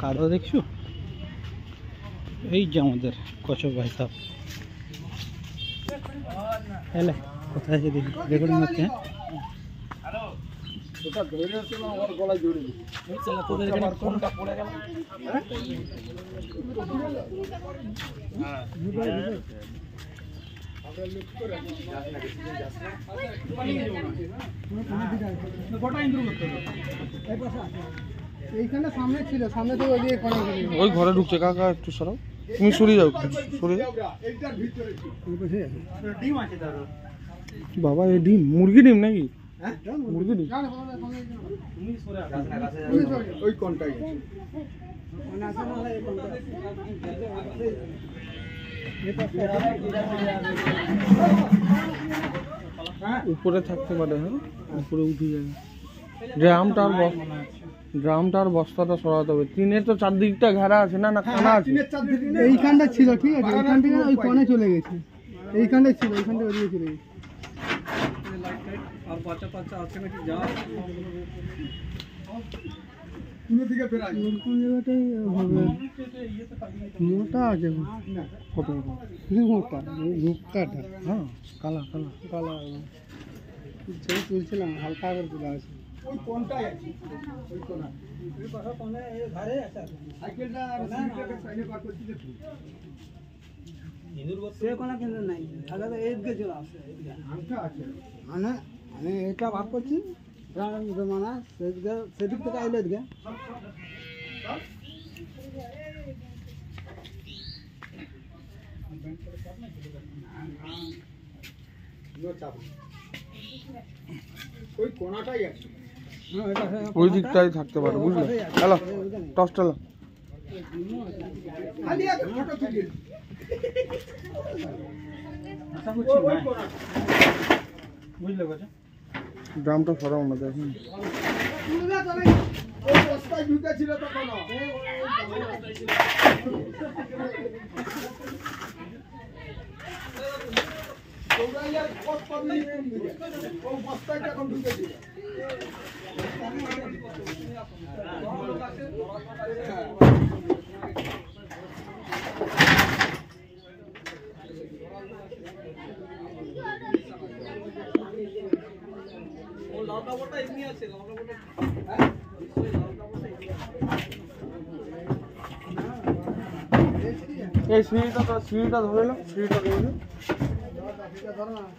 কাদা দেখছো, এই যে আমাদের কচক ভাই সাহেব এলে কোথায় আছে দেখি, রেকর্ডিং হচ্ছে। এইখানে সামনে ছিল, সামনে থেকে ওইদিকে কোণে ওই ঘরে ঢুকছে। কাকা একটু সরাও, তুমি সরে যাও, সরে যাও। বাবা এই ডিম মুরগি ডিম নাকি? মুরগি ডিম ওই কোনটাই উপরে থাকতে পারে। হ্যাঁ উপরে উঠে যাবে। ড্রামটা আর বস্তাটা সরাতে হবে। টিনের তো চারদিকটা ঘেরা আছে না, না খানা আছে? এইখানটা ছিল, ঠিক আছে, এইখান থেকে ওই কোণে চলে গেছে। এইখানটাই ছিল, এইখানটা ওইদিকে চলে গেছে। আর বাচ্চা বাচ্চা আছে নাকি যা কোন দিকে ফেরাই, কোন জায়গাটাই হবে মোটা আছে। কত মোটা রূপকাটা, হ্যাঁ কালা কালা কালা ছবি তুলছিলাম, হালকা করে তুলে আছে। ওই কোনটাই আছে, ওই কোণা, ওই পাশে কোণে এই ধারে আছে সাইকেলটা। সিটটাকে সাইডে পার করতে দিতে ইন্দুর বসে কোণা কেন নাই, আগে তো এই দিকে চলে আসে। এইদিকে আংটা আছে, মানে আমি এটা ভাব করছি রাম জমানা সেদিকে, সেদিক থেকে আইলে এদিকে ওই কোণাটাই আছে। ওই দিকটাই থাকতে পারে, বুঝলে? হ্যালো টস চালো। বুঝলে ড্রামটা সরাও না, দেখুন বস্তায় ঢুকেছিল তখন। বস্তায় এখন ঢুকেছিল। এই সিঁড়িটা ধরে নাও, সিঁড়িটা ধরে নাও।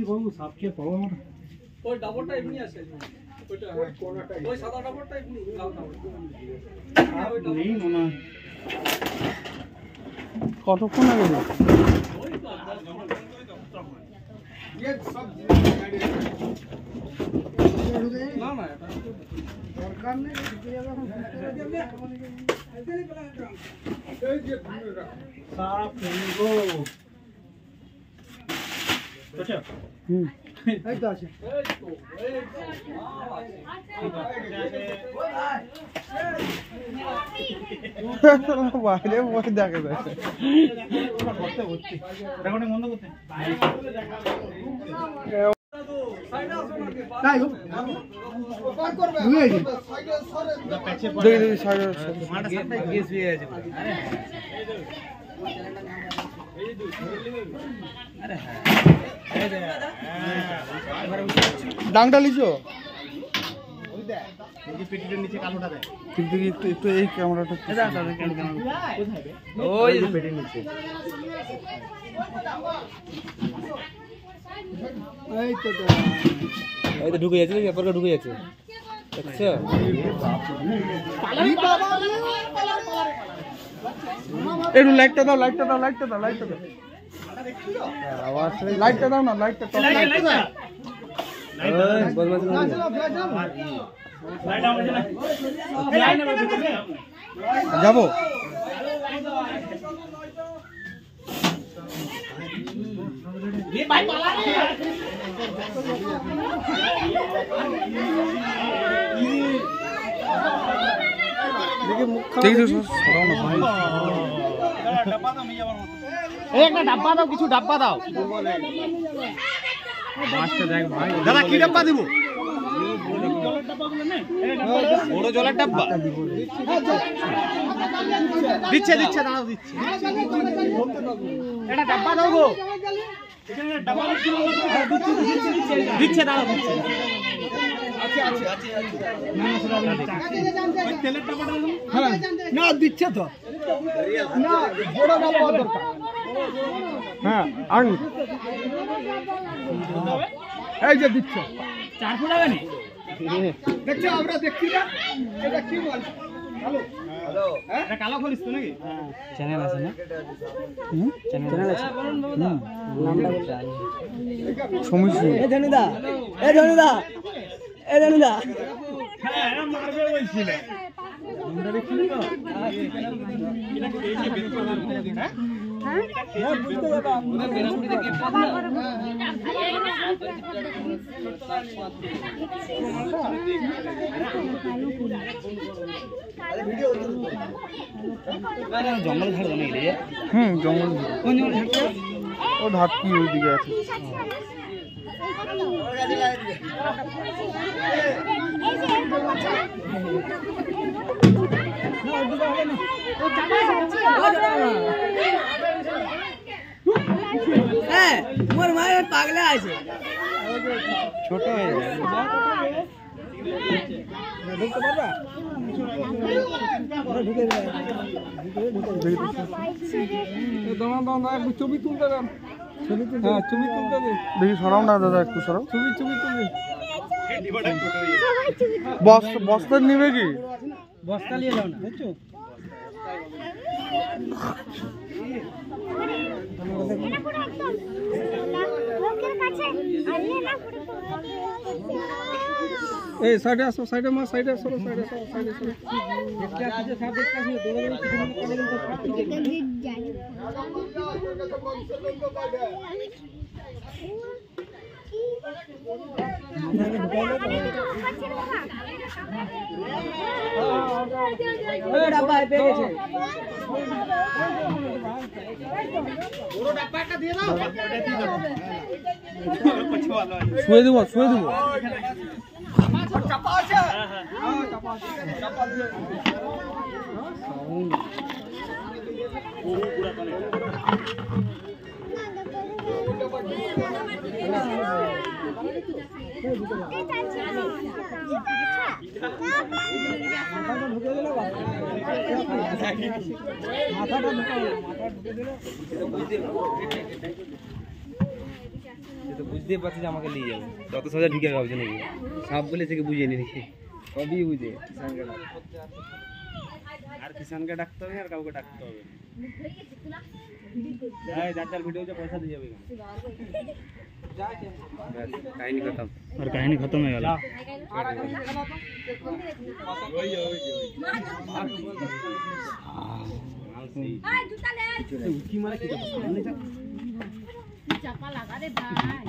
বাবু সাপকে পাবো আমরা। ওই ডাবরটা এমনি আছে, ওইটা ওই কোণাটা, ওই সাদা ডাবরটা এমনি লাল ডাবর নেই মনে হয়। কতক্ষণ আগে ওই তো ये सब না না এটা দরকার নেই। এই যে সাপ নিগো আচ্ছা এই তো আছে, এই তো বাইরে বসে দেখে যাচ্ছে। রেকর্ডিং বন্ধ করতে দেখি সাইডে ডাংটা লিচো একটু এই ক্যামেরাটা ওই পেটের নিচে। এই তো ঢুকে যাচ্ছে, ব্যাপারটা ঢুকে যাচ্ছে। আচ্ছা একটু লাইটটা দাও, লাইটটা দাও, লাইটটা দাও, লাইটটা দাও, লাইটটা দাও না, লাইটটা যাবো। দেখি মুখ একটা ডাব্বা দাও, কিছু ডাব্বা দাও। মাছটা দেখ ভাই, দাদা কি ডাব্বা দিব? বড় জলের ডাব্বা দিচ্ছে, দিচ্ছে, দাঁড়াও দিচ্ছে। এটা ডাব্বা দাও গো, দিচ্ছে, দাঁড়াও দিচ্ছে। না দিচ্ছে তো, না বড় ডাব্বা দরকার। হ্যাঁ আর এই যে দিচ্ছে 4 ফুট হবে না, দেখছো আমরা দেখছি না। এটা কি বল? হ্যালো হ্যালো, এটা কালো খলিস তো নাকি? চ্যানেল আছে না? চ্যানেল আছে। নামটা সমস্যা এই ধনুদা, এই ধনুদা, এই ধনুদা। হ্যাঁ মারবে বলছিলে, আমরা দেখছি তো। এটা কি এই যে বের করে দেন? হ্যাঁ হ্যাঁ বুঝতে যাবা আমরা বেরামুড়িতে কি পাবো না। জঙ্গল ঝাড় বানাই রে। জঙ্গল কোন জঙ্গল ঝাড়? ও ধাপকি ওইদিকে আছে। হ্যাঁ মোর মায়ের পাগলা আছে, ছোট হয়ে যায়। ঢুকতে পারবা? ছবি তুলতে দেন, হ্যাঁ ছবি তুলতে দে। দেখি সরাও না দাদা, একটু সরাও। ছবি তুলবে। বস্তা নিবে কি? বস্তা নিয়ে যাও না, বুঝছো? এই সাইডে আসো, সাইডে মা, সাইডে আসো, সাইডে আসো, সাইডে আসো। দেখতে আসছে, সাইডে দেখতে আসছে, দৌড়াদৌড়ি কিছু না করে দিন তো ফাটি যায়। শুয়ে দেবো, শুয়ে দেবো। বুঝতে পারছি যে আমাকে নিয়ে যাবে, তত সোজা ঢুকে ভাবছে নাকি সাপ বলে থেকে বুঝিয়ে নি দেখি সবই বুঝে। আর কিষানকে ডাকতে হবে, আর কাউকে ডাকতে হবে। যার যার ভিডিও পয়সা দিয়ে যাবে। কাহিনী খতম, আর কাহিনী খতম হয়ে গেল। কি মানে কি চাপা লাগা রে ভাই।